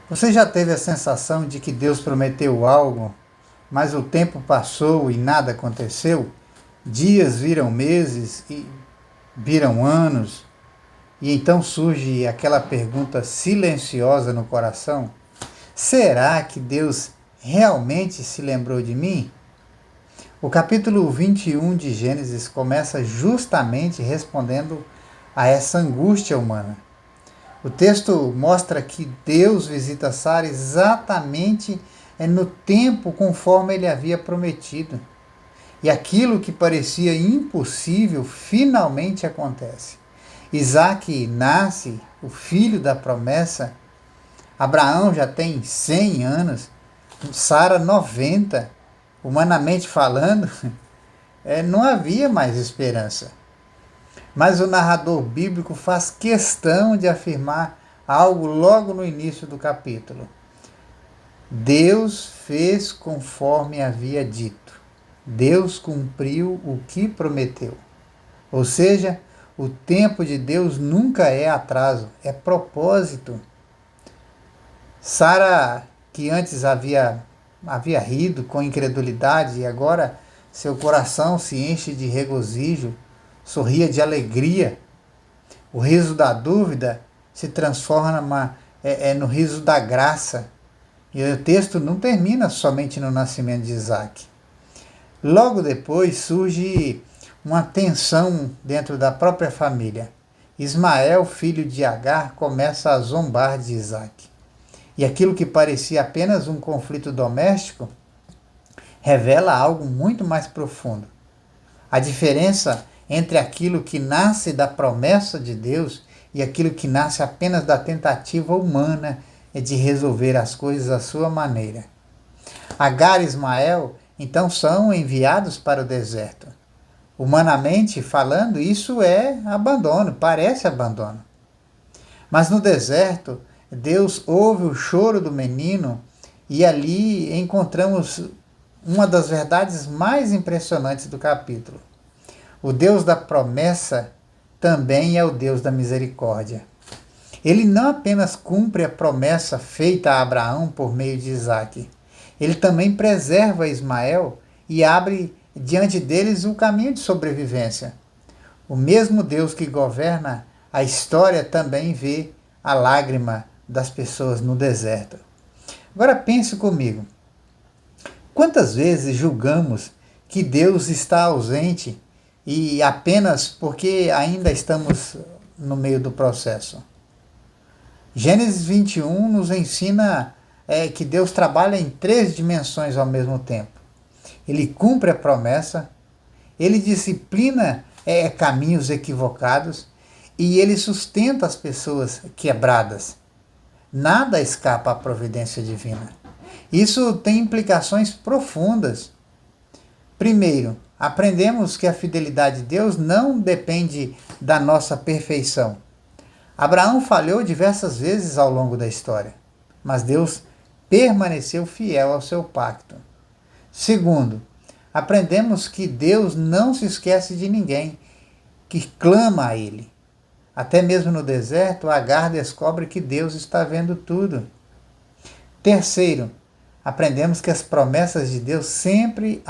Você já teve a sensação de que Deus prometeu algo, mas o tempo passou e nada aconteceu? Dias viram meses e viram anos, e então surge aquela pergunta silenciosa no coração: será que Deus realmente se lembrou de mim? O capítulo 21 de Gênesis começa justamente respondendo a essa angústia humana. O texto mostra que Deus visita Sara exatamente no tempo conforme ele havia prometido. E aquilo que parecia impossível finalmente acontece. Isaac nasce, o filho da promessa. Abraão já tem 100 anos, Sara 90. Humanamente falando, não havia mais esperança. Mas o narrador bíblico faz questão de afirmar algo logo no início do capítulo. Deus fez conforme havia dito. Deus cumpriu o que prometeu. Ou seja, o tempo de Deus nunca é atraso, é propósito. Sara, que antes havia rido com incredulidade, e agora seu coração se enche de regozijo, sorria de alegria. O riso da dúvida se transforma no riso da graça. E o texto não termina somente no nascimento de Isaac. Logo depois surge uma tensão dentro da própria família. Ismael, filho de Agar, começa a zombar de Isaac. E aquilo que parecia apenas um conflito doméstico revela algo muito mais profundo. A diferença entre aquilo que nasce da promessa de Deus e aquilo que nasce apenas da tentativa humana de resolver as coisas à sua maneira. Agar e Ismael, então, são enviados para o deserto. Humanamente falando, isso é abandono, parece abandono. Mas no deserto, Deus ouve o choro do menino e ali encontramos uma das verdades mais impressionantes do capítulo. O Deus da promessa também é o Deus da misericórdia. Ele não apenas cumpre a promessa feita a Abraão por meio de Isaac, ele também preserva Ismael e abre diante deles o caminho de sobrevivência. O mesmo Deus que governa a história também vê a lágrima das pessoas no deserto. Agora pense comigo. Quantas vezes julgamos que Deus está ausente e apenas porque ainda estamos no meio do processo? Gênesis 21 nos ensina que Deus trabalha em 3 dimensões ao mesmo tempo. Ele cumpre a promessa, ele disciplina caminhos equivocados e ele sustenta as pessoas quebradas. Nada escapa à providência divina. Isso tem implicações profundas. Primeiro, aprendemos que a fidelidade de Deus não depende da nossa perfeição. Abraão falhou diversas vezes ao longo da história, mas Deus permaneceu fiel ao seu pacto. Segundo, aprendemos que Deus não se esquece de ninguém que clama a Ele. Até mesmo no deserto, Agar descobre que Deus está vendo tudo. Terceiro, aprendemos que as promessas de Deus sempre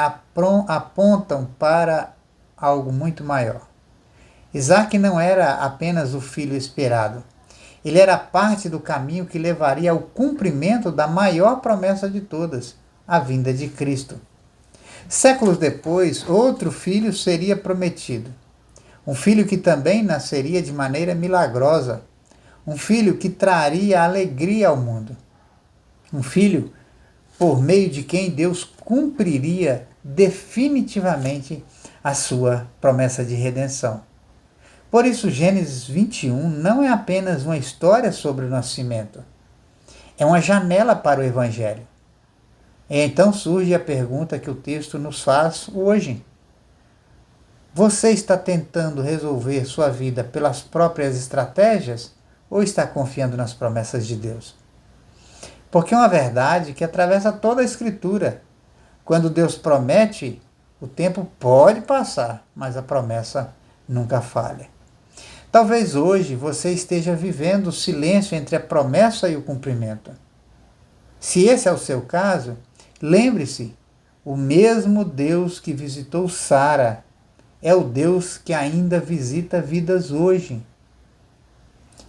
apontam para algo muito maior. Isaac não era apenas o filho esperado. Ele era parte do caminho que levaria ao cumprimento da maior promessa de todas, a vinda de Cristo. Séculos depois, outro filho seria prometido. Um filho que também nasceria de maneira milagrosa. Um filho que traria alegria ao mundo. Um filho por meio de quem Deus cumpriria definitivamente a sua promessa de redenção. Por isso, Gênesis 21 não é apenas uma história sobre o nascimento. É uma janela para o Evangelho. E então surge a pergunta que o texto nos faz hoje. Você está tentando resolver sua vida pelas próprias estratégias ou está confiando nas promessas de Deus? Porque é uma verdade que atravessa toda a Escritura. Quando Deus promete, o tempo pode passar, mas a promessa nunca falha. Talvez hoje você esteja vivendo o silêncio entre a promessa e o cumprimento. Se esse é o seu caso, lembre-se, o mesmo Deus que visitou Sara é o Deus que ainda visita vidas hoje.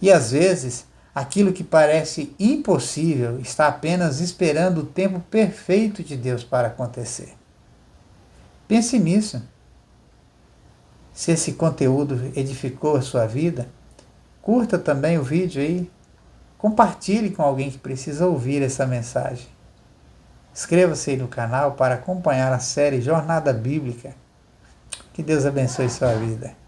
E às vezes, aquilo que parece impossível está apenas esperando o tempo perfeito de Deus para acontecer. Pense nisso. Se esse conteúdo edificou a sua vida, curta também o vídeo aí, compartilhe com alguém que precisa ouvir essa mensagem. Inscreva-se aí no canal para acompanhar a série Jornada Bíblica. Que Deus abençoe sua vida.